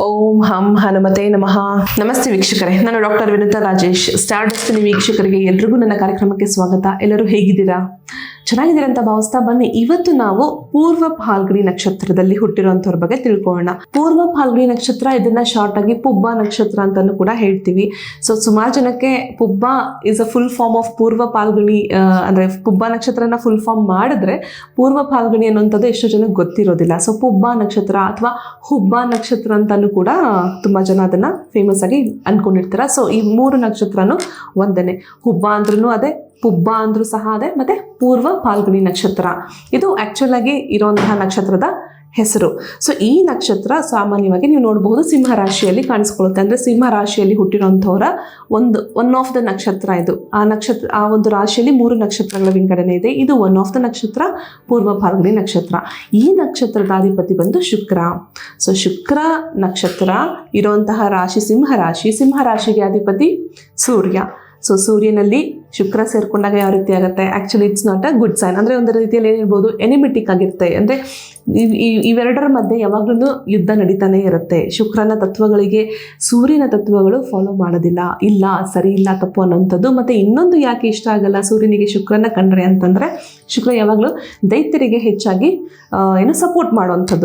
ಓಂ ಹಂ ಹನುಮತೆ ನಮಃ. ನಮಸ್ತೆ ವೀಕ್ಷಕರೇ, ನಾನು doctor Vinutha Rajesh. Star destiny ವೀಕ್ಷಕರಿಗೆ ಎಲ್ರಿಗೂ ನನ್ನ ಕಾರ್ಯಕ್ರಮಕ್ಕೆ ಸ್ವಾಗತ. ಎಲ್ಲರೂ ಹೇಗಿದ್ದೀರಾ? ಚೆನ್ನಾಗಿದ್ದೀರಾ ಅಂತ ಭಾವಿಸ್ತಾ ಬನ್ನಿ. ಇವತ್ತು ನಾವು ಪೂರ್ವ ಫಾಲ್ಗುಣಿ ನಕ್ಷತ್ರದಲ್ಲಿ ಹುಟ್ಟಿರುವಂತವ್ರ ಬಗ್ಗೆ ತಿಳ್ಕೊಳ್ಳೋಣ. ಪೂರ್ವ ಫಾಲ್ಗುಣಿ ನಕ್ಷತ್ರ, ಇದನ್ನ ಶಾರ್ಟ್ ಆಗಿ ಪುಬ್ಬ ನಕ್ಷತ್ರ ಅಂತಾನು ಕೂಡ ಹೇಳ್ತೀವಿ. ಸೊ ಸುಮಾರು ಜನಕ್ಕೆ Pubba is a full form of Purva Phalguni, ಅಂದ್ರೆ ಪುಬ್ಬ ನಕ್ಷತ್ರನ ಫುಲ್ ಫಾರ್ಮ್ ಮಾಡಿದ್ರೆ ಪೂರ್ವ ಫಾಲ್ಗುಣಿ ಅನ್ನುವಂಥದ್ದು ಎಷ್ಟು ಜನಕ್ಕೆ ಗೊತ್ತಿರೋದಿಲ್ಲ. ಸೊ ಪುಬ್ಬ ನಕ್ಷತ್ರ ಅಥವಾ ಹುಬ್ಬ ನಕ್ಷತ್ರ ಅಂತಾನು ಕೂಡ ತುಂಬಾ ಜನ ಅದನ್ನ ಫೇಮಸ್ ಆಗಿ ಅನ್ಕೊಂಡಿರ್ತಾರ. ಸೊ ಈ ಮೂರು ನಕ್ಷತ್ರನು ಒಂದೇನೆ. ಹುಬ್ಬ ಅಂದ್ರೂ ಅದೇ, ಪುಬ್ಬ ಅಂದ್ರೂ ಸಹ ಅದೇ, ಮತ್ತೆ ಪೂರ್ವ ಫಾಲ್ಗುಣಿ ನಕ್ಷತ್ರ ಇದು ಆಕ್ಚುಲ್ ಆಗಿ ಇರುವಂತಹ ನಕ್ಷತ್ರದ ಹೆಸರು. ಸೊ ಈ ನಕ್ಷತ್ರ ಸಾಮಾನ್ಯವಾಗಿ ನೀವು ನೋಡಬಹುದು ಸಿಂಹ ರಾಶಿಯಲ್ಲಿ ಕಾಣಿಸ್ಕೊಳ್ಳುತ್ತೆ. ಅಂದ್ರೆ ಸಿಂಹ ರಾಶಿಯಲ್ಲಿ ಹುಟ್ಟಿರುವಂತವರ ಒನ್ ಆಫ್ ದ ನಕ್ಷತ್ರ ಇದು. ಆ ಒಂದು ರಾಶಿಯಲ್ಲಿ 3 ನಕ್ಷತ್ರಗಳ ವಿಂಗಡಣೆ ಇದೆ. ಇದು ಒನ್ ಆಫ್ ದ ನಕ್ಷತ್ರ, ಪೂರ್ವ ಫಾಲ್ಗುಣಿ ನಕ್ಷತ್ರ. ಈ ನಕ್ಷತ್ರದ ಅಧಿಪತಿ ಬಂದು ಶುಕ್ರ. ಸೊ ಶುಕ್ರ ನಕ್ಷತ್ರ ಇರುವಂತಹ ರಾಶಿ ಸಿಂಹ ರಾಶಿ. ಸಿಂಹ ರಾಶಿಗೆ ಅಧಿಪತಿ ಸೂರ್ಯ. ಸೊ ಸೂರ್ಯನಲ್ಲಿ ಶುಕ್ರ ಸೇರ್ಕೊಂಡಾಗ ಯಾವ ರೀತಿ ಆಗುತ್ತೆ? Actually it's not a good sign. ಅಂದರೆ ಒಂದು ರೀತಿಯಲ್ಲಿ ಏನಿರ್ಬೋದು, ಎನಿಮಿಟಿಕ್ ಆಗಿರುತ್ತೆ. ಅಂದರೆ ಇವೆರಡರ ಮಧ್ಯೆ ಯಾವಾಗಲೂ ಯುದ್ಧ ನಡೀತಾನೆ ಇರುತ್ತೆ. ಶುಕ್ರನ ತತ್ವಗಳಿಗೆ ಸೂರ್ಯನ ತತ್ವಗಳು ಫಾಲೋ ಮಾಡೋದಿಲ್ಲ, ಇಲ್ಲ ಸರಿ ಇಲ್ಲ ತಪ್ಪು ಅನ್ನೋಂಥದ್ದು. ಮತ್ತು ಇನ್ನೊಂದು ಯಾಕೆ ಇಷ್ಟ ಆಗಲ್ಲ ಸೂರ್ಯನಿಗೆ ಶುಕ್ರನ ಕಂಡ್ರೆ ಅಂತಂದರೆ, ಶುಕ್ರ ಯಾವಾಗಲೂ ದೈತ್ಯರಿಗೆ ಹೆಚ್ಚಾಗಿ ಸಪೋರ್ಟ್ ಮಾಡುವಂಥದ್ದು.